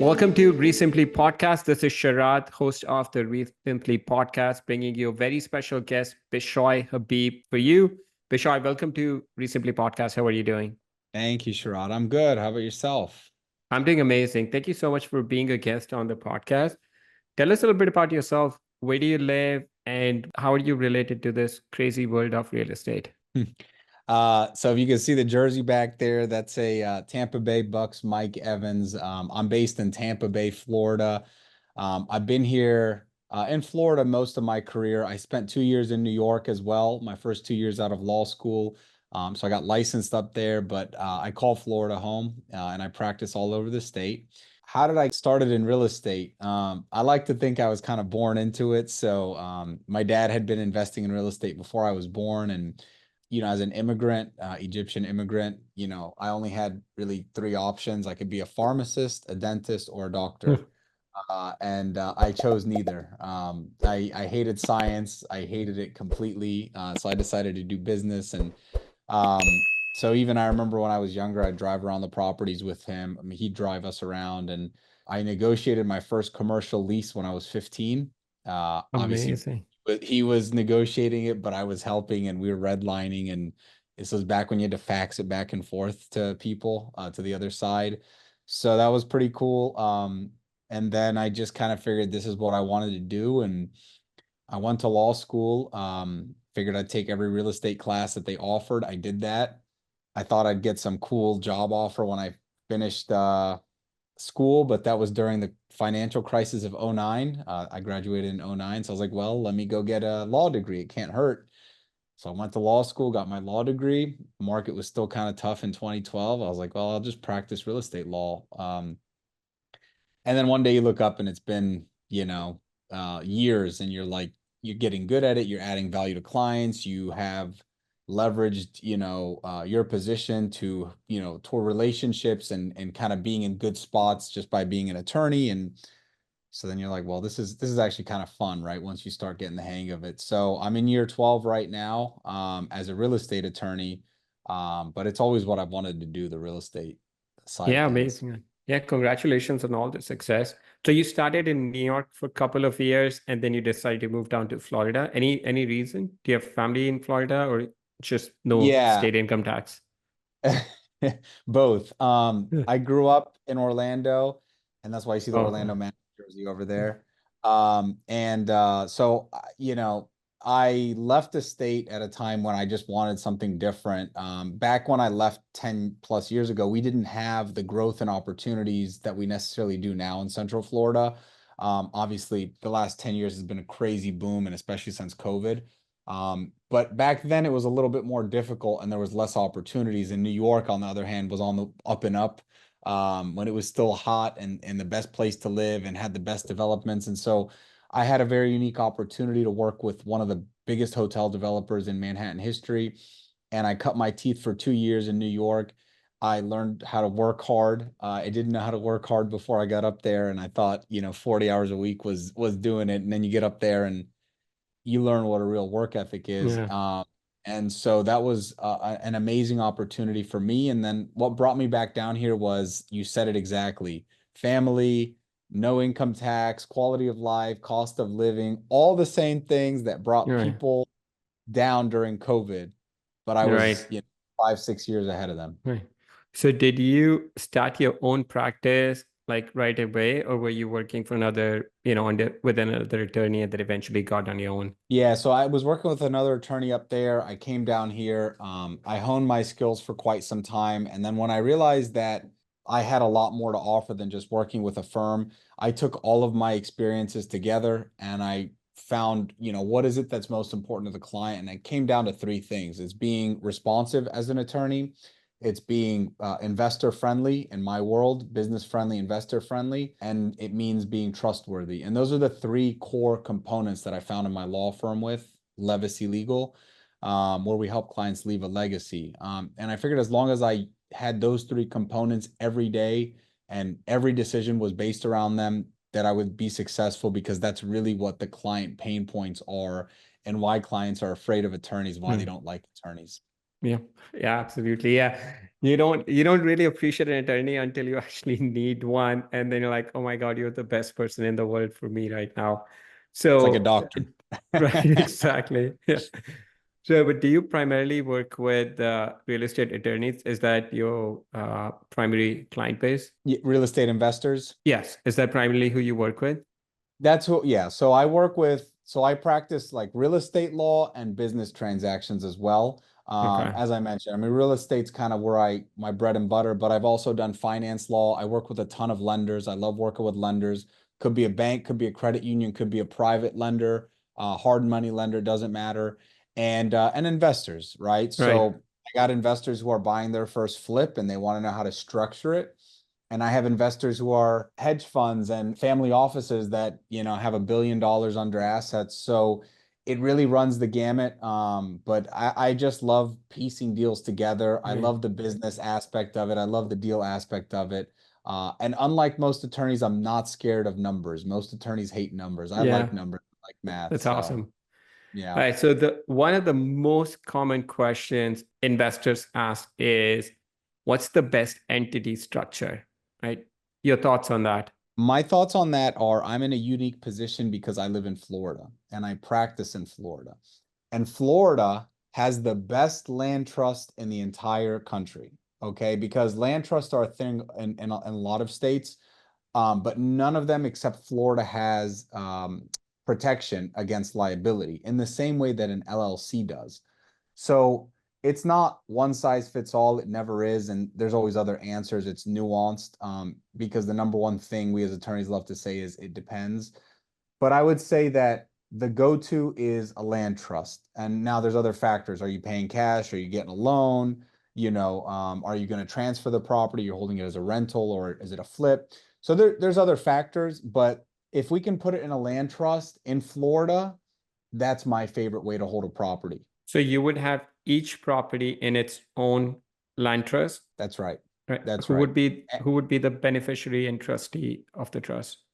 Welcome to REsimpli podcast. This is Sharad, host of the REsimpli podcast, bringing you a very special guest, Bishoy Habib, for you. Bishoy, welcome to REsimpli podcast. How are you doing? Thank you, Sharad. I'm good. How about yourself? I'm doing amazing. Thank you so much for being a guest on the podcast. Tell us a little bit about yourself. Where do you live, and how are you related to this crazy world of real estate? So if you can see the jersey back there, that's a Tampa Bay Bucks Mike Evans. I'm based in Tampa Bay, Florida. I've been here in Florida most of my career. I spent 2 years in New York as well, my first 2 years out of law school. So I got licensed up there, but I call Florida home and I practice all over the state. How did I started in real estate? I like to think I was kind of born into it. So my dad had been investing in real estate before I was born, and as an immigrant, Egyptian immigrant, I only had really three options. I could be a pharmacist, a dentist, or a doctor. And I chose neither. I hated science. I hated it completely. So I decided to do business. And um, so even I remember when I was younger, I'd drive around the properties with him. I mean, he'd drive us around, and I negotiated my first commercial lease when I was 15. Obviously, Amazing. but he was negotiating it, but I was helping, and we were redlining. And this was back when you had to fax it back and forth to people, to the other side. So that was pretty cool. And then I just kind of figured this is what I wanted to do. And I went to law school, figured I'd take every real estate class that they offered. I did that. I thought I'd get some cool job offer when I finished school, but that was during the financial crisis of '09. I graduated in '09. So I was like, well, let me go get a law degree. It can't hurt. So I went to law school, got my law degree. The market was still kind of tough in 2012. I was like, well, I'll just practice real estate law. And then one day you look up and it's been, years, and you're like, you're getting good at it. You're adding value to clients. You have leveraged, your position toward relationships and kind of being in good spots just by being an attorney. And so then you're like, well, this is actually kind of fun, right? Once you start getting the hang of it. So I'm in year 12 right now, as a real estate attorney. But it's always what I've wanted to do, the real estate side of Yeah, things. amazing. Yeah, congratulations on all the success. So you started in New York for a couple of years and then you decided to move down to Florida. Any reason? Do you have family in Florida or just no Yeah. state income tax? Both. Yeah. I grew up in Orlando, and that's why you see the Oh, Orlando Magic jersey over there. So I left the state at a time when I just wanted something different. Back when I left 10 plus years ago, we didn't have the growth and opportunities that we necessarily do now in Central Florida. Obviously, the last 10 years has been a crazy boom, and especially since COVID. But back then it was a little bit more difficult and there was less opportunities. In New York, on the other hand, was on the up and up, when it was still hot and the best place to live and had the best developments. And so I had a very unique opportunity to work with one of the biggest hotel developers in Manhattan history. And I cut my teeth for 2 years in New York. I learned how to work hard. I didn't know how to work hard before I got up there, and I thought, 40 hours a week was doing it. And then you get up there and you learn what a real work ethic is. yeah. And so that was an amazing opportunity for me. And then what brought me back down here was, you said it exactly: family, no income tax, quality of life, cost of living, all the same things that brought Right. people down during COVID. But I Right. was, 5, 6 years ahead of them. Right. So did you start your own practice like right away, or were you working for another, with another attorney and then eventually got on your own? Yeah, so I was working with another attorney up there. I came down here. I honed my skills for quite some time. And then when I realized that I had a lot more to offer than just working with a firm, I took all of my experiences together and I found, what is it that's most important to the client? And it came down to three things. It's being responsive as an attorney. It's being investor friendly in my world, business friendly, investor friendly, and it means being trustworthy. And those are the three core components that I found in my law firm with Legacy Legal, where we help clients leave a legacy. And I figured as long as I had those three components every day and every decision was based around them, that I would be successful, because that's really what the client pain points are and why clients are afraid of attorneys, why they Hmm. don't like attorneys. Yeah. Yeah, absolutely. Yeah. You don't really appreciate an attorney until you actually need one, and then you're like, oh my God, you're the best person in the world for me right now. It's like a So, doctor. right, exactly. Yeah. So, but do you primarily work with real estate attorneys? Is that your primary client base? Real estate investors. Yes. Is that primarily who you work with? That's what, yeah. So I work with, so I practice like real estate law and business transactions as well. Okay. As I mentioned, I mean, real estate's kind of where my bread and butter, but I've also done finance law. I work with a ton of lenders. I love working with lenders. Could be a bank, could be a credit union, could be a private lender, hard money lender, doesn't matter. And investors, right? Right. So I got investors who are buying their first flip and they want to know how to structure it. And I have investors who are hedge funds and family offices that, have $1 billion under assets. So it really runs the gamut. But I just love piecing deals together. I Right. love the business aspect of it. I love the deal aspect of it. And unlike most attorneys, I'm not scared of numbers. Most attorneys hate numbers. I like Yeah. numbers, I like math. That's So awesome. yeah. All right. So the one of the most common questions investors ask is, what's the best entity structure? Right? Your thoughts on that? My thoughts on that are I'm in a unique position because I live in Florida and I practice in Florida. And Florida has the best land trust in the entire country. Okay. Because land trusts are a thing in a lot of states, but none of them except Florida has protection against liability in the same way that an LLC does. So it's not one size fits all. It never is. And there's always other answers. It's nuanced because the number one thing we as attorneys love to say is it depends. But I would say that the go-to is a land trust. And now there's other factors. Are you paying cash? Are you getting a loan? Are you going to transfer the property? You're holding it as a rental or is it a flip? So there's other factors, but if we can put it in a land trust in Florida, that's my favorite way to hold a property. So you would have each property in its own land trust, That's right. right? That's Who right. would be who would be the beneficiary and trustee of the trust?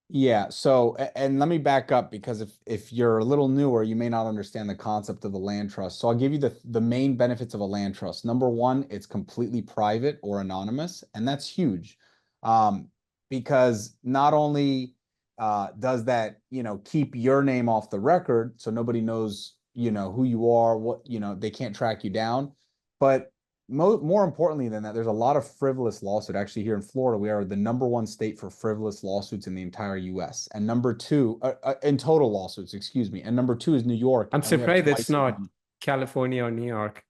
Yeah. So, and let me back up because if you're a little newer, you may not understand the concept of the land trust. So I'll give you the main benefits of a land trust. Number one, it's completely private or anonymous, and that's huge. Um, because not only does that, keep your name off the record, so nobody knows, who you are, they can't track you down, but more importantly than that, there's a lot of frivolous lawsuit. Actually, here in Florida, we are the number one state for frivolous lawsuits in the entire U.S. And number two, in total lawsuits, excuse me. And number two is New York, I'm and we have surprised it's twice as not many. California or New York.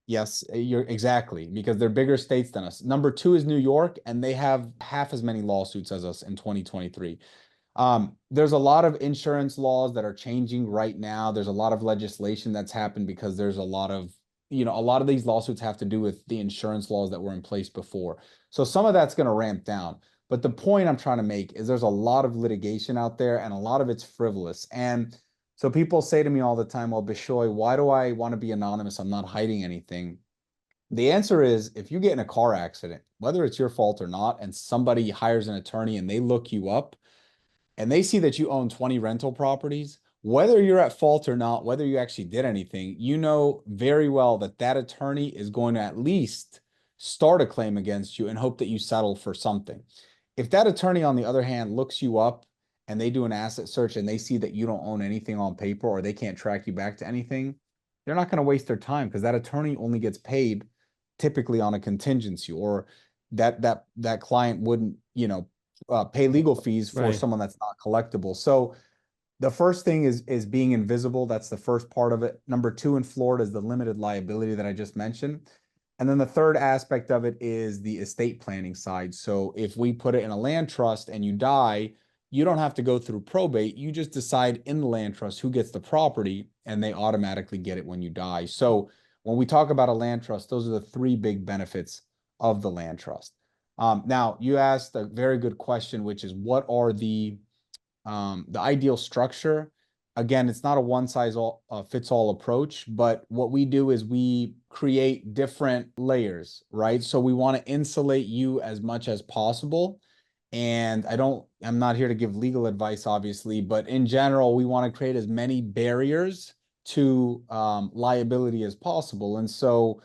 Yes, you're exactly because they're bigger states than us. Number two is New York, and they have half as many lawsuits as us in 2023. There's a lot of insurance laws that are changing right now. There's a lot of legislation that's happened because there's a lot of these lawsuits have to do with the insurance laws that were in place before. So some of that's going to ramp down. But the point I'm trying to make is there's a lot of litigation out there and a lot of it's frivolous. And so people say to me all the time, well, Bishoy, why do I want to be anonymous? I'm not hiding anything. The answer is if you get in a car accident, whether it's your fault or not, and somebody hires an attorney and they look you up, and they see that you own 20 rental properties, whether you're at fault or not, whether you actually did anything, you know very well that that attorney is going to at least start a claim against you and hope that you settle for something. If that attorney, on the other hand, looks you up and they do an asset search and they see that you don't own anything on paper or they can't track you back to anything, they're not going to waste their time because that attorney only gets paid typically on a contingency or that client wouldn't, pay legal fees for Right. someone that's not collectible. So the first thing is being invisible. That's the first part of it. Number two in Florida is the limited liability that I just mentioned. And then the third aspect of it is the estate planning side. So if we put it in a land trust and you die, you don't have to go through probate. You just decide in the land trust who gets the property and they automatically get it when you die. So when we talk about a land trust, those are the three big benefits of the land trust. Now, you asked a very good question, which is what are the ideal structure? Again, it's not a one size all fits all approach, but what we do is we create different layers, right? So we want to insulate you as much as possible. And I'm not here to give legal advice, obviously, but in general, we want to create as many barriers to liability as possible. And so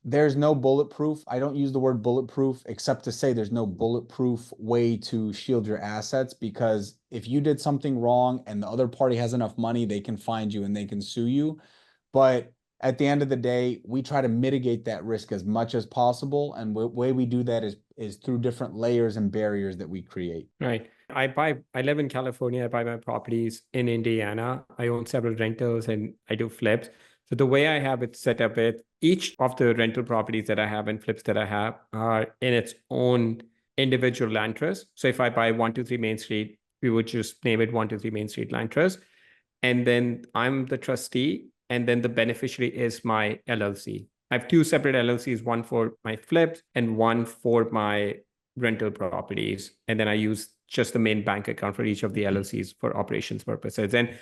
there's no bulletproof. I don't use the word bulletproof except to say there's no bulletproof way to shield your assets, because if you did something wrong and the other party has enough money, they can find you and they can sue you. But at the end of the day, we try to mitigate that risk as much as possible. And the way we do that is through different layers and barriers that we create. Right. I live in California. I buy my properties in Indiana. I own several rentals and I do flips. So the way I have it set up is each of the rental properties that I have and flips that I have are in its own individual land trust. So if I buy 123 Main Street, we would just name it 123 Main Street Land Trust. And then I'm the trustee, and then the beneficiary is my LLC. I have two separate LLCs, one for my flips and one for my rental properties. And then I use just the main bank account for each of the LLCs for operations purposes. And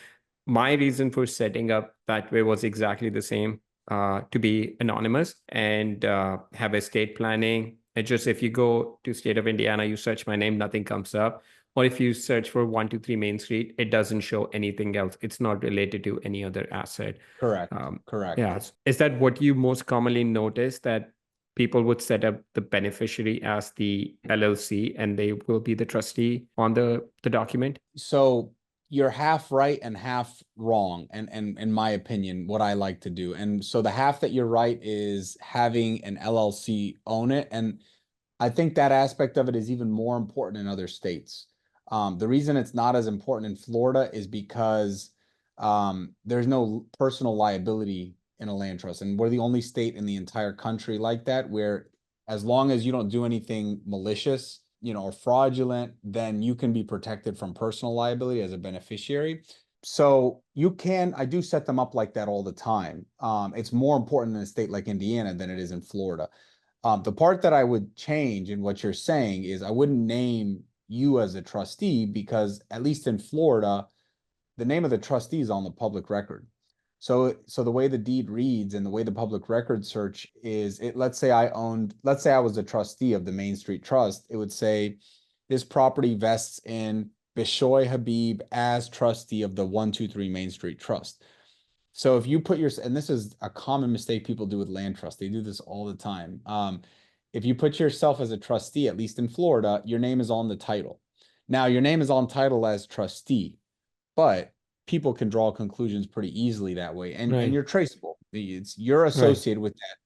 my reason for setting up that way was exactly the same, to be anonymous and have estate planning. And just if you go to state of Indiana, you search my name, nothing comes up. Or if you search for 123 Main Street, it doesn't show anything else. It's not related to any other asset. Correct. Correct. Yeah. Is that what you most commonly notice, that people would set up the beneficiary as the LLC and they will be the trustee on the document? So you're half right and half wrong, and in my opinion, what I like to do. And so the half that you're right is having an LLC own it. And I think that aspect of it is even more important in other states. The reason it's not as important in Florida is because there's no personal liability in a land trust. And we're the only state in the entire country like that, where as long as you don't do anything malicious, or fraudulent, then you can be protected from personal liability as a beneficiary. So I do set them up like that all the time. It's more important in a state like Indiana than it is in Florida. The part that I would change in what you're saying is I wouldn't name you as a trustee, because at least in Florida, the name of the trustee is on the public record. So the way the deed reads and the way the public record search is, let's say I was a trustee of the Main Street Trust, it would say this property vests in Bishoy Habib as trustee of the 123 Main Street Trust. So if you put and this is a common mistake people do with land trust, they do this all the time. If you put yourself as a trustee, at least in Florida, your name is on the title. Now your name is on title as trustee, but people can draw conclusions pretty easily that way. And, Right. and you're traceable. You're associated with that.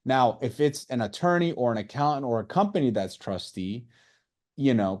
Now, if it's an attorney or an accountant or a company that's trustee,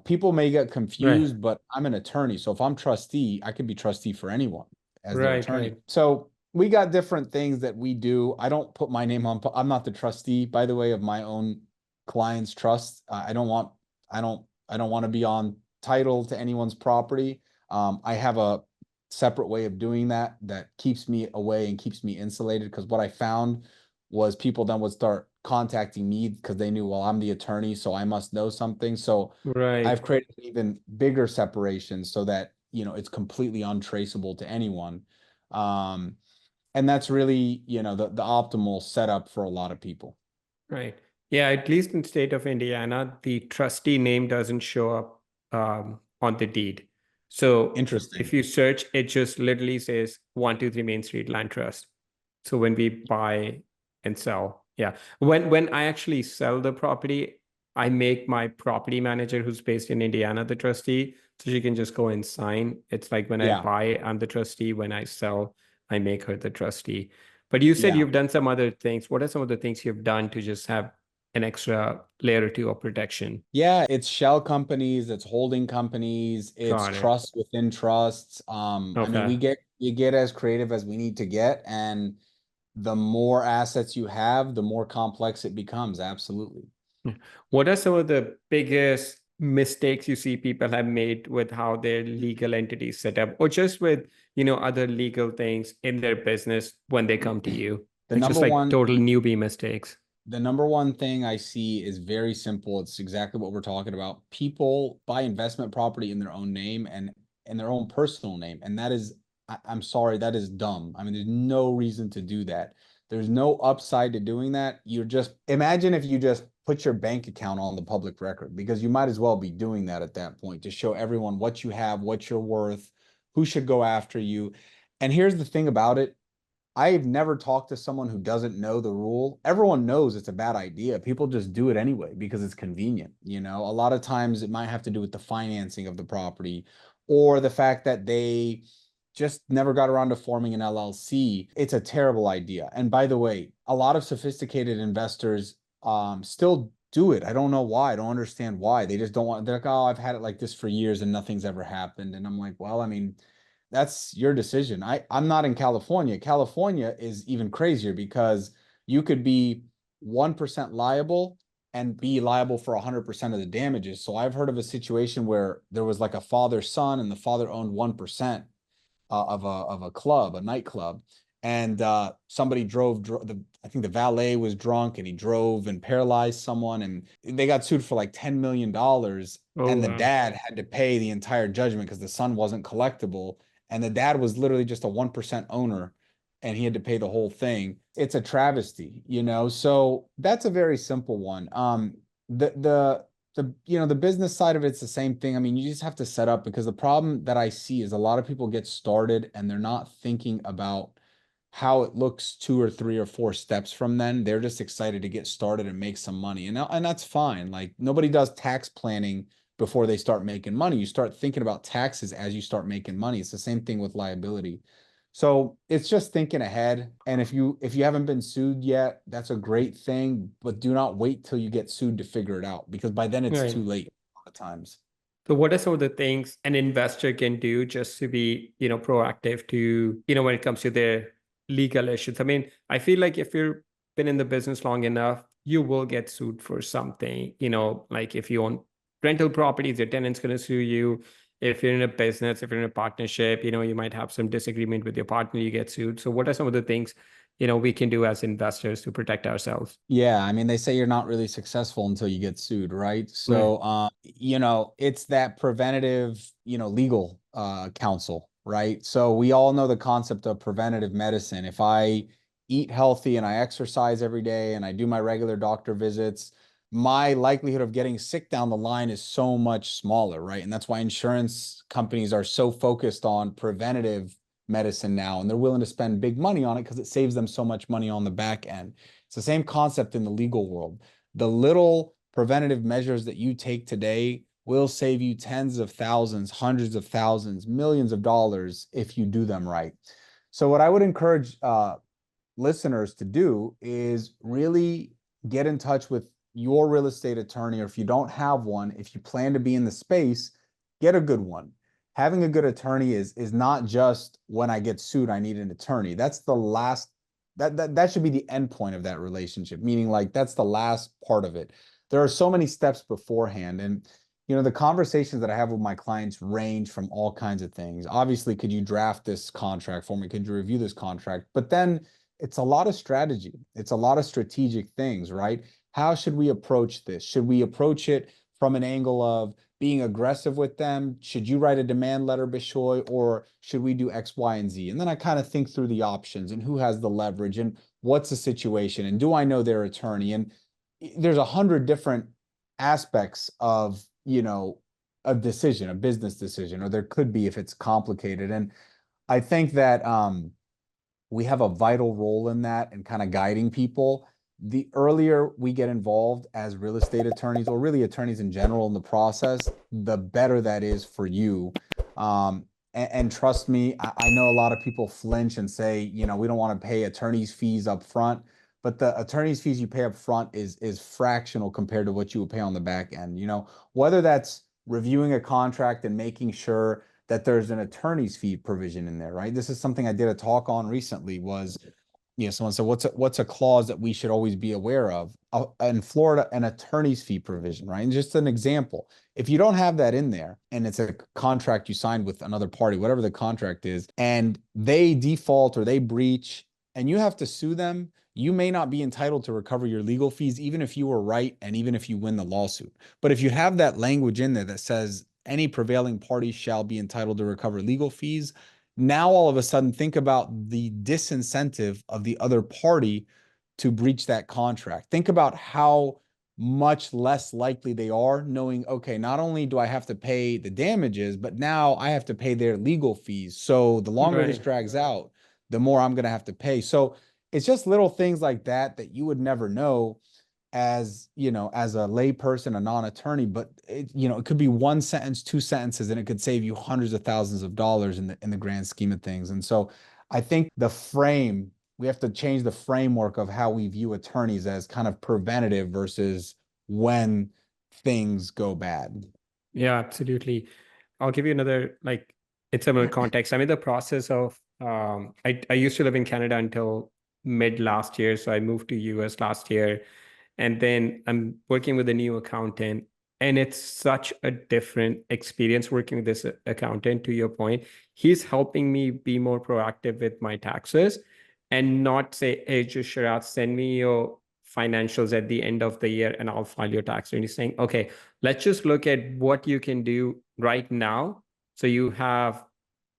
people may get confused, but I'm an attorney. So if I'm trustee, I could be trustee for anyone as their attorney. Right. So we got different things that we do. I don't put my name on. I'm not the trustee, by the way, of my own client's trust. I don't want to be on title to anyone's property. I have a separate way of doing that keeps me away and keeps me insulated, because what I found was people then would start contacting me because they knew, well, I'm the attorney, so I must know something. So Right. I've created an even bigger separation so that it's completely untraceable to anyone. And that's really the optimal setup for a lot of people. Right. Yeah, at least in the state of Indiana, the trustee name doesn't show up on the deed. So Interesting. if you search, it just literally says 123 Main Street Land Trust. So when we buy and sell, yeah. When I actually sell the property, I make my property manager, who's based in Indiana, the trustee, so she can just go and sign. It's like when I buy, I'm the trustee. When I sell, I make her the trustee. But you said you've done some other things. What are some of the things you've done to just have an extra layer or two of protection? Yeah, it's shell companies, it's holding companies, it's trusts within trusts. I mean, we get as creative as we need to get, and the more assets you have, the more complex it becomes. Absolutely. What are some of the biggest mistakes you see people have made with how their legal entities set up, or just with other legal things in their business when they come to you? Just like total newbie mistakes. The number one thing I see is very simple. It's exactly what we're talking about. People buy investment property in their own name and in their own personal name. And that is, I'm sorry, that is dumb. I mean, there's no reason to do that. There's no upside to doing that. Imagine if you just put your bank account on the public record, because you might as well be doing that at that point to show everyone what you have, what you're worth, who should go after you. And here's the thing about it. I've never talked to someone who doesn't know the rule. Everyone knows it's a bad idea. People just do it anyway because it's convenient. You know, a lot of times it might have to do with the financing of the property or the fact that they just never got around to forming an LLC. It's a terrible idea. And by the way, a lot of sophisticated investors still do it. I don't know why. I don't understand why. They just don't want, they're like, oh, I've had it like this for years and nothing's ever happened. And I'm like, well, I mean, that's your decision. I'm not in California. California is even crazier because you could be 1% liable and be liable for 100% of the damages. So I've heard of a situation where there was like a father son and the father owned 1% of a club, a nightclub, and somebody drove I think the valet was drunk and he drove and paralyzed someone, and they got sued for like $10 million, Oh, and the wow. dad had to pay the entire judgment because the son wasn't collectible, and the dad was literally just a 1% owner and he had to pay the whole thing. It's a travesty, you know. So that's a very simple one. The business side of it's the same thing. I mean, you just have to set up, because the problem that I see is a lot of people get started and they're not thinking about how it looks 2 or 3 or 4 steps from then. They're just excited to get started and make some money. And that's fine. Like, nobody does tax planning before they start making money. You start thinking about taxes as you start making money. It's the same thing with liability. So it's just thinking ahead. And if you haven't been sued yet, that's a great thing, but do not wait till you get sued to figure it out, because by then it's too Right. late a lot of times. So what are some of the things an investor can do just to be, proactive to, when it comes to their legal issues? I mean, I feel like if you've been in the business long enough, you will get sued for something, like if you own rental properties, your tenant's going to sue you. If you're in a business, if you're in a partnership, you might have some disagreement with your partner, you get sued. So what are some of the things, we can do as investors to protect ourselves? Yeah, I mean, they say you're not really successful until you get sued, right? Right. So, it's that preventative, legal counsel, right? So we all know the concept of preventative medicine. If I eat healthy and I exercise every day and I do my regular doctor visits, my likelihood of getting sick down the line is so much smaller, right? And that's why insurance companies are so focused on preventative medicine now, and they're willing to spend big money on it because it saves them so much money on the back end. It's the same concept in the legal world. The little preventative measures that you take today will save you tens of thousands, hundreds of thousands, millions of dollars if you do them right. So what I would encourage listeners to do is really get in touch with your real estate attorney, or if you don't have one, if you plan to be in the space, get a good one. Having a good attorney is not just when I get sued, I need an attorney. That's the last, that should be the end point of that relationship, meaning like that's the last part of it. There are so many steps beforehand. And the conversations that I have with my clients range from all kinds of things. Obviously, could you draft this contract for me? Could you review this contract? But then it's a lot of strategy. It's a lot of strategic things, right? How should we approach this? Should we approach it from an angle of being aggressive with them? Should you write a demand letter, Bishoy, or should we do X, Y, and Z? And then I kind of think through the options and who has the leverage and what's the situation and do I know their attorney? And there's 100 different aspects of, a decision, a business decision, or there could be if it's complicated. And I think that we have a vital role in that and kind of guiding people. The earlier we get involved as real estate attorneys, or really attorneys in general, in the process, the better that is for you. And trust me, I know a lot of people flinch and say, we don't want to pay attorney's fees up front, but the attorney's fees you pay up front is fractional compared to what you would pay on the back end. Whether that's reviewing a contract and making sure that there's an attorney's fee provision in there, right? This is something I did a talk on recently. Was, someone said, what's a clause that we should always be aware of? In Florida, an attorney's fee provision, right? And just an example, if you don't have that in there and it's a contract you signed with another party, whatever the contract is, and they default or they breach and you have to sue them, you may not be entitled to recover your legal fees, even if you were right and even if you win the lawsuit. But if you have that language in there that says any prevailing party shall be entitled to recover legal fees, now all of a sudden think about the disincentive of the other party to breach that contract. Think about how much less likely they are, knowing, okay, not only do I have to pay the damages, but now I have to pay their legal fees. So the longer this Right. drags out, the more I'm going to have to pay. So it's just little things like that that you would never know as, as a lay person, a non-attorney, but it could be one sentence, two sentences, and it could save you hundreds of thousands of dollars in the grand scheme of things. And so I think we have to change the framework of how we view attorneys as kind of preventative versus when things go bad. Yeah, absolutely. I'll give you another, like, in similar context. I'm in the process of, I used to live in Canada until mid last year. So I moved to US last year. And then I'm working with a new accountant. And it's such a different experience working with this accountant, to your point. He's helping me be more proactive with my taxes and not say, hey, just Sharad, send me your financials at the end of the year and I'll file your tax. And he's saying, okay, let's just look at what you can do right now. So you have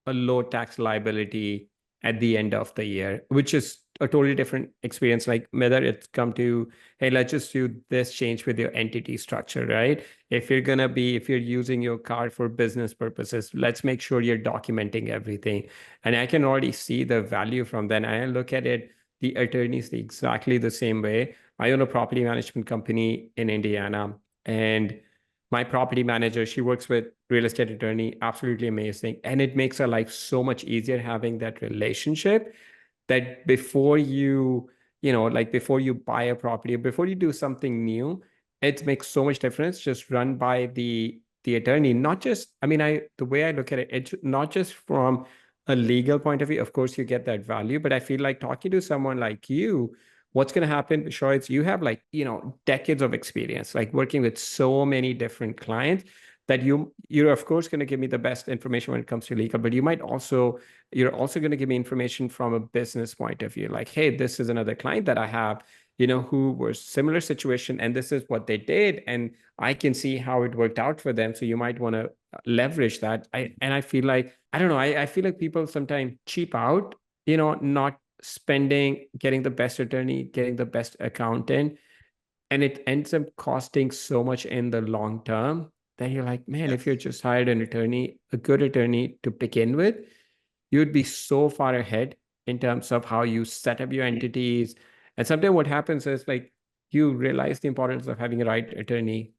a low tax liability at the end of the year, which is a totally different experience. Like whether it's come to, hey, let's just do this change with your entity structure, right? If you're using your card for business purposes, let's make sure you're documenting everything. And I can already see the value from that. And I look at it, the attorneys exactly the same way. I own a property management company in Indiana, and my property manager, she works with real estate attorney, absolutely amazing. And it makes our life so much easier having that relationship, that before like before you buy a property or before you do something new, it makes so much difference. Just run by the attorney, not just, I mean, the way I look at it, it's not just from a legal point of view. Of course, you get that value, but I feel like talking to someone like you, what's going to happen, Bishoy, is you have like, decades of experience, like working with so many different clients, that you're of course going to give me the best information when it comes to legal, but you're also going to give me information from a business point of view. Like, hey, this is another client that I have, who was similar situation, and this is what they did, and I can see how it worked out for them. So you might want to leverage that. I feel like, I don't know, I feel like people sometimes cheap out, not spending, getting the best attorney, getting the best accountant, and it ends up costing so much in the long term that you're like, man, if you just hired an attorney, a good attorney to begin with, you'd be so far ahead in terms of how you set up your entities. And sometimes what happens is, like, you realize the importance of having a right attorney,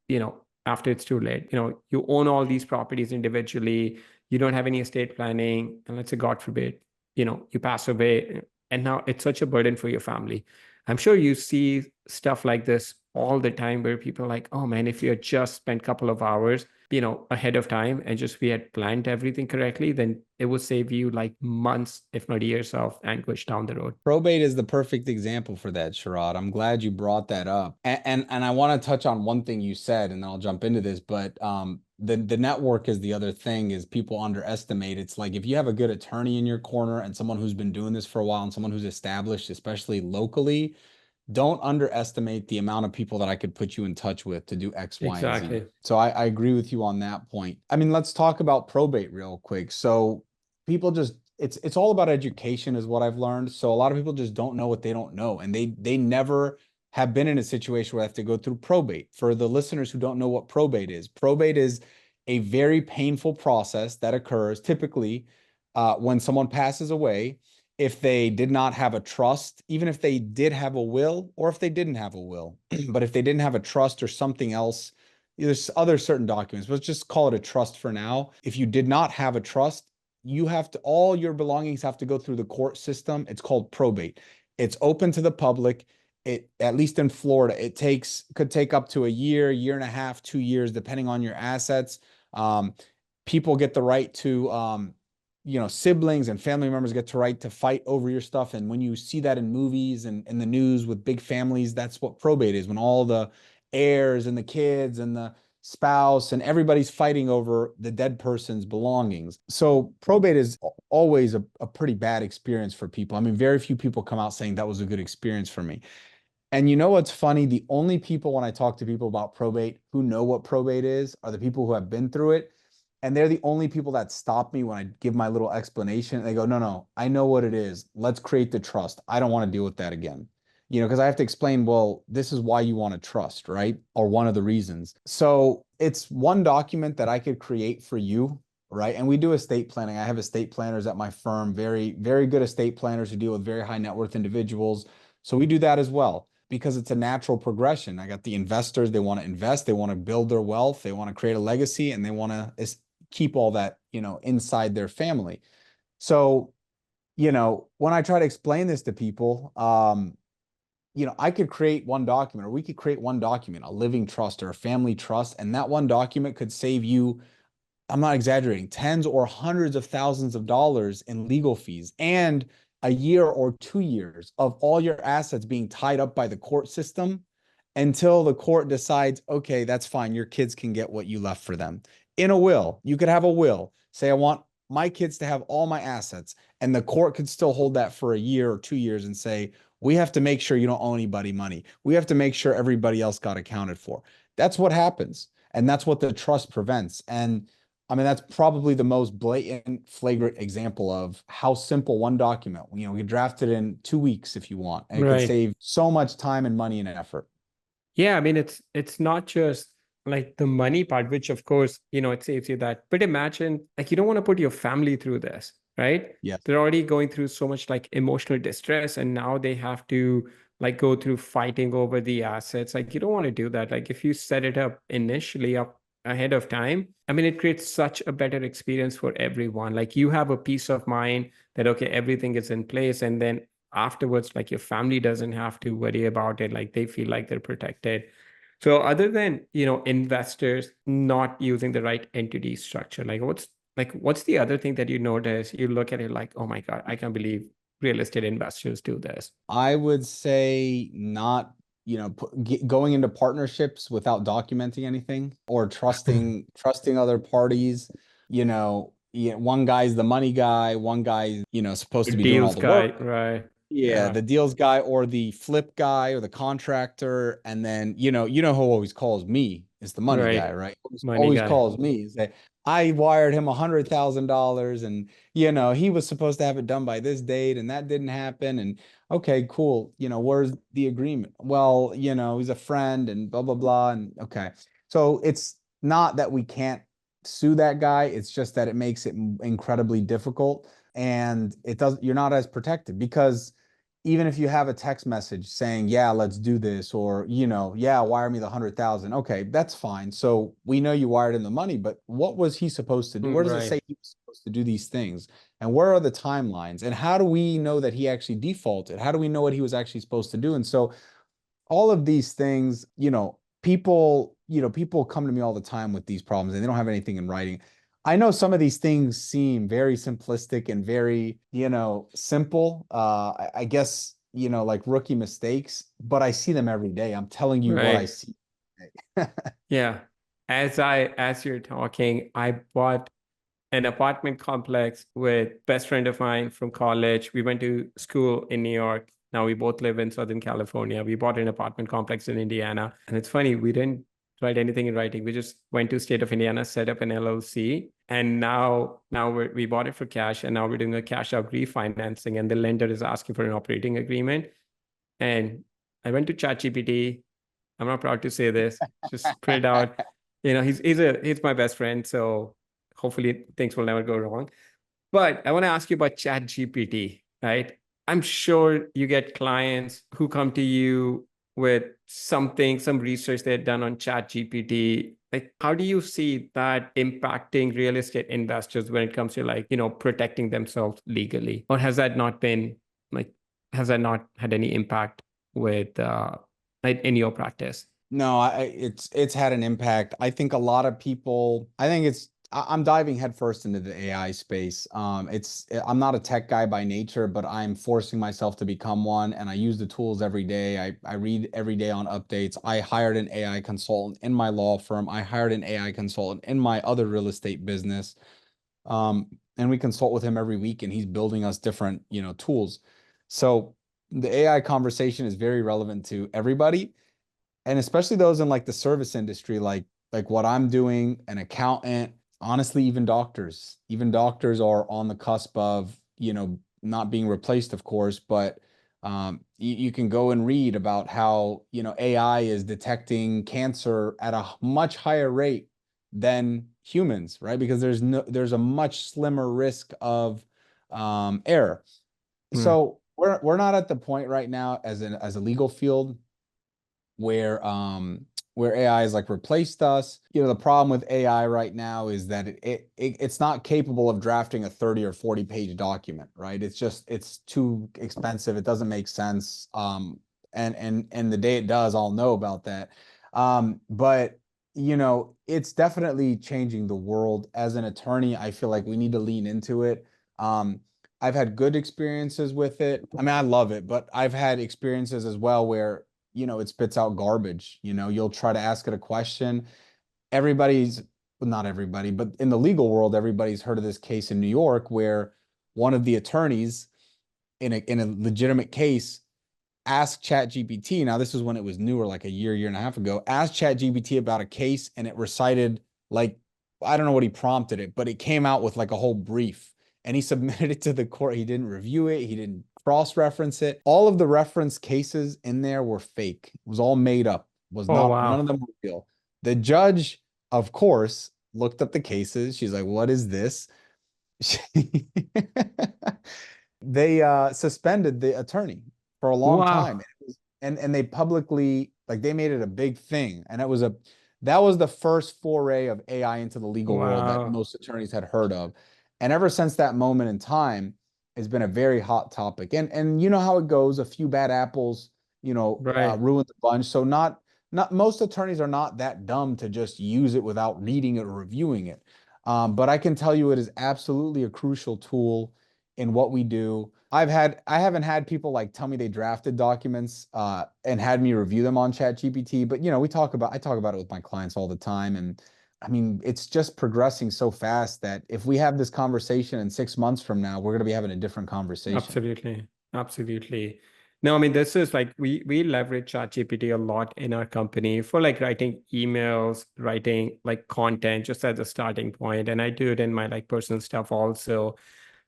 after it's too late. You own all these properties individually, you don't have any estate planning, and let's say, God forbid, you pass away, and now it's such a burden for your family. I'm sure you see stuff like this all the time where people are like, oh man, if you had just spent a couple of hours, ahead of time, and just we had planned everything correctly, then it would save you like months, if not years, of anguish down the road. Probate is the perfect example for that, Sharad. I'm glad you brought that up. And I want to touch on one thing you said, and then I'll jump into this. But the network is the other thing, is people underestimate. It's like, if you have a good attorney in your corner and someone who's been doing this for a while and someone who's established, especially locally, don't underestimate the amount of people that I could put you in touch with to do X, Y, and Z. Exactly. So I agree with you on that point. I mean, let's talk about probate real quick. So people just, it's all about education is what I've learned. So a lot of people just don't know what they don't know, and they never have been in a situation where they have to go through probate. For the listeners who don't know what probate is a very painful process that occurs typically when someone passes away. If they did not have a trust, even if they did have a will, or if they didn't have a will, but if they didn't have a trust or something else, there's other certain documents, but let's just call it a trust for now. If you did not have a trust, all your belongings have to go through the court system. It's called probate. It's open to the public. At least in Florida, could take up to a year, year and a half, 2 years, depending on your assets. People get the right to, siblings and family members get to right to fight over your stuff. And when you see that in movies and in the news with big families, that's what probate is, when all the heirs and the kids and the spouse and everybody's fighting over the dead person's belongings. So probate is always a pretty bad experience for people. I mean, very few people come out saying that was a good experience for me. And you know what's funny? The only people, when I talk to people about probate, who know what probate is are the people who have been through it. And they're the only people that stop me when I give my little explanation. They go, no, I know what it is. Let's create the trust. I don't want to deal with that again. Because I have to explain, well, this is why you want to trust, right? Or one of the reasons. So it's one document that I could create for you right? And we do estate planning. I have estate planners at my firm, very, very good estate planners who deal with very high net worth individuals. So we do that as well because it's a natural progression. I got the investors, they want to invest, they want to build their wealth, they want to create a legacy, and they want to keep all that, inside their family. So, when I try to explain this to people, I could create one document, or we could create one document, a living trust or a family trust, and that one document could save you, I'm not exaggerating, tens or hundreds of thousands of dollars in legal fees and a year or 2 years of all your assets being tied up by the court system until the court decides, okay, that's fine. Your kids can get what you left for them. In a will, you could have a will, say, I want my kids to have all my assets, and the court could still hold that for a year or 2 years and say, we have to make sure you don't owe anybody money. We have to make sure everybody else got accounted for. That's what happens. And that's what the trust prevents. And I mean, that's probably the most blatant, flagrant example of how simple one document, we could draft it in 2 weeks if you want, and it could Right. save so much time and money and effort. Yeah, I mean, it's not just like the money part, which of course, it saves you that. But imagine like you don't want to put your family through this, right? Yes. They're already going through so much like emotional distress, and now they have to like go through fighting over the assets. Like you don't want to do that. Like if you set it up initially up ahead of time, I mean, it creates such a better experience for everyone. Like you have a peace of mind that okay, everything is in place, and then afterwards like your family doesn't have to worry about it, like they feel like they're protected. So other than investors not using the right entity structure, what's the other thing that you notice, you look at it like, oh my god, I can't believe real estate investors do this? I would say not, going into partnerships without documenting anything or trusting other parties. One guy's the money guy, one guy's, supposed The to be doing all deals the work. guy, right? Yeah, Yeah. the deals guy or the flip guy or the contractor. And then, who always calls me is the money guy, Right. right? Always, Money always guy. calls me. Say, I wired him $100,000 and, he was supposed to have it done by this date and that didn't happen. And okay, cool. Where's the agreement? Well, he's a friend and blah, blah, blah. And okay. So it's not that we can't sue that guy. It's just that it makes it incredibly difficult, and you're not as protected because even if you have a text message saying, yeah, let's do this, or, yeah, wire me the 100,000. Okay, that's fine. So we know you wired him the money, but what was he supposed to do? Where does it Right. say he was supposed to do these things? And where are the timelines? And how do we know that he actually defaulted? How do we know what he was actually supposed to do? And so all of these things, people come to me all the time with these problems and they don't have anything in writing. I know some of these things seem very simplistic and very, simple. I guess, like rookie mistakes, but I see them every day. I'm telling you what I Right. see. Yeah. As you're talking, I bought an apartment complex with best friend of mine from college. We went to school in New York. Now we both live in Southern California. We bought an apartment complex in Indiana. And it's funny, we didn't write anything in writing. We just went to state of Indiana, set up an LLC. And now we bought it for cash. And now we're doing a cash out refinancing. And the lender is asking for an operating agreement. And I went to ChatGPT. I'm not proud to say this. Just print out. He's my best friend, so hopefully things will never go wrong. But I want to ask you about ChatGPT, right? I'm sure you get clients who come to you with something, some research they've done on ChatGPT. Like, how do you see that impacting real estate investors when it comes to protecting themselves legally? Or like, has that not had any impact with like in your practice? No, it's had an impact. I think a lot of people, I think I'm diving headfirst into the AI space. I'm not a tech guy by nature, but I'm forcing myself to become one, and I use the tools every day. I read every day on updates. I hired an AI consultant in my law firm. I hired an AI consultant in my other real estate business. And we consult with him every week, and he's building us different, tools. So the AI conversation is very relevant to everybody, and especially those in like the service industry, like what I'm doing, an accountant, honestly, even doctors are on the cusp of, not being replaced, of course, but you can go and read about how, AI is detecting cancer at a much higher rate than, humans, right? Because there's a much slimmer risk of error. Hmm. So we're not at the point right now as a legal field where AI has like replaced us. You know, the problem with AI right now is that it's not capable of drafting a 30 or 40 page document, right? It's too expensive. It doesn't make sense. And the day it does, I'll know about that. But you know, it's definitely changing the world. As an attorney, I feel like we need to lean into it. I've had good experiences with it. I mean, I love it, but I've had experiences as well where, you know, it spits out garbage. You know, you'll try to ask it a question. Well, not everybody, but in the legal world, everybody's heard of this case in New York where one of the attorneys in a legitimate case asked ChatGPT. Now, this was when it was newer, like a year and a half ago, asked ChatGPT about a case and it recited, like, I don't know what he prompted it, but it came out with like a whole brief and he submitted it to the court. He didn't review it. He didn't cross-reference it. All of the reference cases in there were fake. It was all made up. Oh, None of wow. them were real. The judge, of course, looked up the cases. She's like, what is this? They suspended the attorney for a long time. Wow. And they publicly, like, they made it a big thing. And that was the first foray of AI into the legal world that Wow. most attorneys had heard of. And ever since that moment in time, it's been a very hot topic. And you know how it goes, a few bad apples, Right. ruin the bunch. So not most attorneys are not that dumb to just use it without reading it or reviewing it. But I can tell you it is absolutely a crucial tool in what we do. I haven't had people like tell me they drafted documents and had me review them on ChatGPT, but you know, I talk about it with my clients all the time. And I mean, it's just progressing so fast that if we have this conversation in 6 months from now, we're going to be having a different conversation. Absolutely. Absolutely. No, I mean, this is like we leverage ChatGPT a lot in our company for like writing emails, writing like content just as a starting point. And I do it in my like personal stuff also.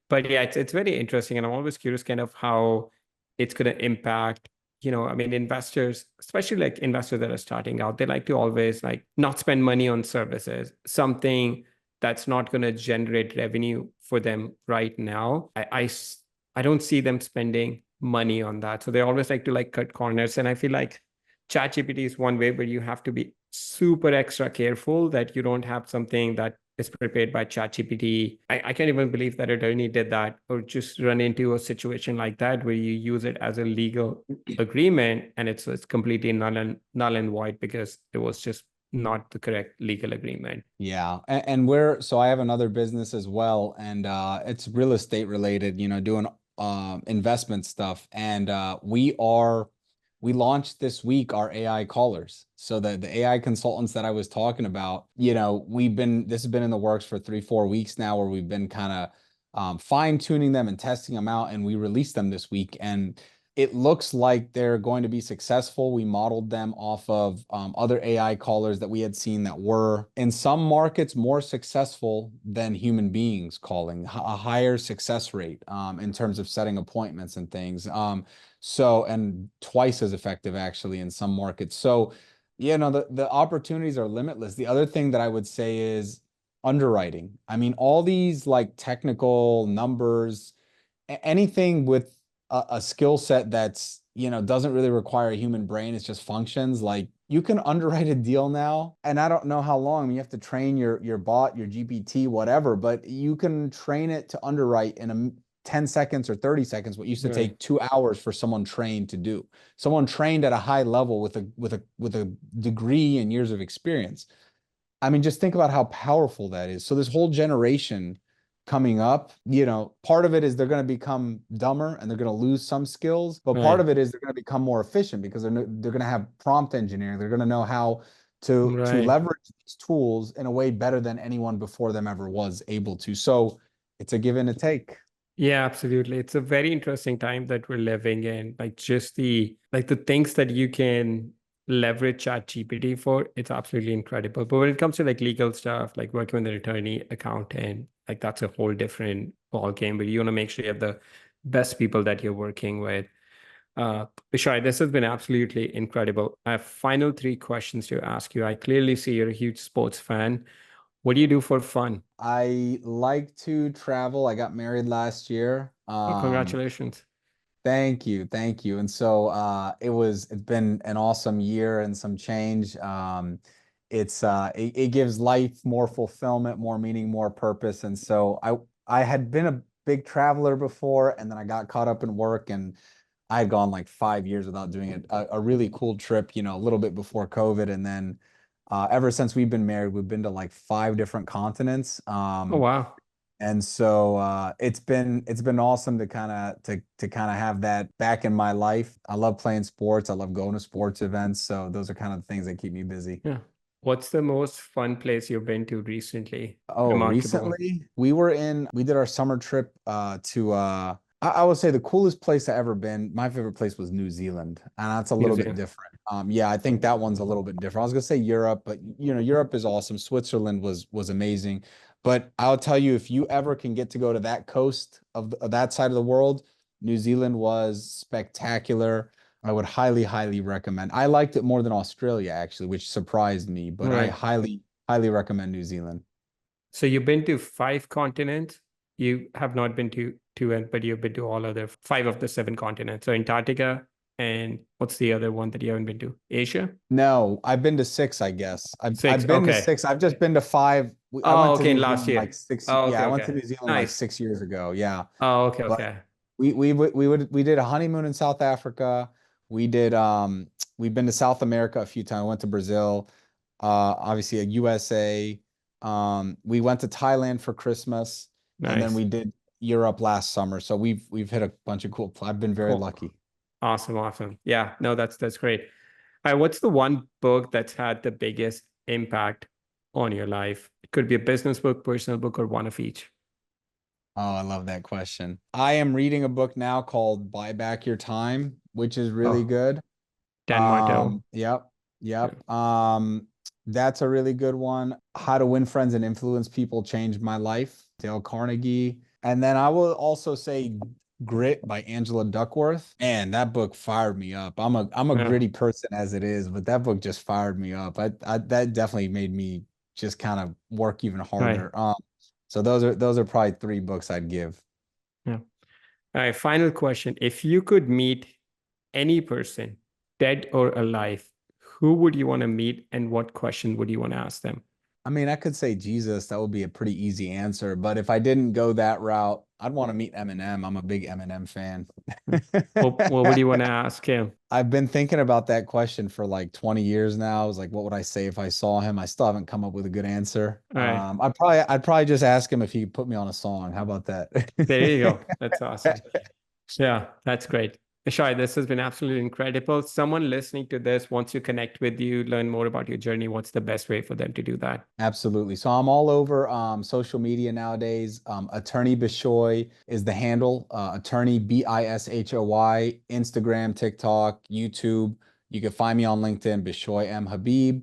But yeah, it's very interesting. And I'm always curious kind of how it's going to impact, I mean, investors, especially like investors that are starting out, they like to always like not spend money on services, something that's not going to generate revenue for them right now. I don't see them spending money on that. So they always like to like cut corners. And I feel like ChatGPT is one way where you have to be super extra careful that you don't have something that is prepared by ChatGPT. I can't even believe that attorney did that or just run into a situation like that where you use it as a legal agreement and it's completely null and void because it was just not the correct legal agreement. Yeah. So I have another business as well, and it's real estate related, you know, doing investment stuff. And we launched this week our AI callers. So the AI consultants that I was talking about, you know, this has been in the works for 3-4 weeks now, where we've been kind of fine tuning them and testing them out, and we released them this week. And it looks like they're going to be successful. We modeled them off of other AI callers that we had seen that were in some markets more successful than human beings calling, a higher success rate in terms of setting appointments and things. And twice as effective actually in some markets. So, you know, the opportunities are limitless. The other thing that I would say is underwriting. I mean, all these like technical numbers, anything with a skill set that's, you know, doesn't really require a human brain, it's just functions. Like, you can underwrite a deal now, and I don't know how long. I mean, you have to train your bot, your GPT, whatever, but you can train it to underwrite in 10 seconds or 30 seconds what used to Right. take 2 hours for someone trained to do. Someone trained at a high level with a degree and years of experience. I mean, just think about how powerful that is. So this whole generation coming up, you know, part of it is they're going to become dumber and they're going to lose some skills, but part Right. of it is they're going to become more efficient because they're going to have prompt engineering. They're going to know how to Right. leverage these tools in a way better than anyone before them ever was able to. So it's a give and a take. Yeah, absolutely. It's a very interesting time that we're living in. Like just the things that you can leverage Chat GPT for, it's absolutely incredible. But when it comes to like legal stuff, like working with an attorney, accountant, like that's a whole different ball game. But you want to make sure you have the best people that you're working with. Bishoy, this has been absolutely incredible. I have final three questions to ask you. I clearly see you're a huge sports fan. What do you do for fun? I like to travel. I got married last year. Oh, congratulations. Thank you, thank you. And so it's been an awesome year and some change. It gives life more fulfillment, more meaning, more purpose. And so I had been a big traveler before, and then I got caught up in work, and I had gone like 5 years without doing a really cool trip, a little bit before COVID. And then ever since we've been married, we've been to like 5 different continents. Oh, wow. And so it's been awesome to kind of have that back in my life. I love playing sports. I love going to sports events. So those are kind of the things that keep me busy. Yeah. What's the most fun place you've been to recently? Oh, Remarkable. recently we did our summer trip to I would say the coolest place I ever been. My favorite place was New Zealand, and that's a New little bit Zealand. different. Yeah, I think that one's a little bit different. I was gonna say Europe, but Europe is awesome. Switzerland was amazing. But I'll tell you, if you ever can get to go to that coast of that side of the world, New Zealand was spectacular. I would highly, highly recommend. I liked it more than Australia, actually, which surprised me, but I Right. highly, highly recommend New Zealand. So you've been to 5 continents. You have not been to two, but you've been to all other 5 of the 7 continents. So Antarctica, and what's the other one that you haven't been to? Asia? No, I've been to six, I guess. Six. I've been to Okay. six. I've just been to five. I Oh, went to okay. New Last Zealand year. like six. Oh, Yeah, okay. I went to Okay. New Zealand like Nice. 6 years ago. Yeah, Oh, okay. but Okay. we did a honeymoon in South Africa. We did we've been to South America a few times. Went to Brazil, obviously a USA. We went to Thailand for Christmas, and then Nice. we did Europe last summer. So we've hit a bunch of cool. I've been very Cool. lucky. Awesome. Awesome. Yeah. No, that's great. All right. What's the one book that's had the biggest impact on your life? It could be a business book, personal book, or one of each. Oh, I love that question. I am reading a book now called Buy Back Your Time, which is really Oh, good. Dan Martell. Yep, Yeah. yep. That's a really good one. How to Win Friends and Influence People changed my life, Dale Carnegie. And then I will also say Grit by Angela Duckworth. And that book fired me up. I'm a Yeah. gritty person as it is, but that book just fired me up. I that definitely made me just kind of work even Right. harder. So those are probably 3 books I'd give. Yeah. All right. Final question. If you could meet any person, dead or alive, who would you want to meet and what question would you want to ask them? I mean, I could say Jesus. That would be a pretty easy answer. But if I didn't go that route, I'd want to meet Eminem. I'm a big Eminem fan. What would you want to ask him? I've been thinking about that question for like 20 years now. I was like, what would I say if I saw him? I still haven't come up with a good answer. All right. I'd probably just ask him if he could put me on a song. How about that? There you go. That's awesome. Yeah, that's great. Bishoy, this has been absolutely incredible. Someone listening to this wants to connect with you, learn more about your journey. What's the best way for them to do that? Absolutely. So I'm all over social media nowadays. Attorney Bishoy is the handle. Attorney Bishoy, Instagram, TikTok, YouTube. You can find me on LinkedIn, Bishoy M. Habib.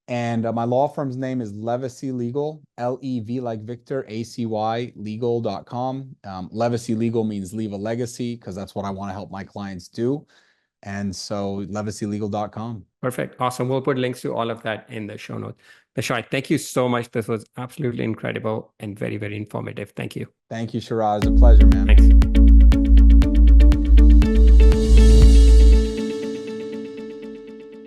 And my law firm's name is Levacy Legal, Lev like Victor, ACY legal.com. Levacy Legal means leave a legacy because that's what I want to help my clients do. And so levacylegal.com. Perfect. Awesome. We'll put links to all of that in the show notes. Bishoy, thank you so much. This was absolutely incredible and very, very informative. Thank you. Thank you, Sharad. It's a pleasure, man. Thanks.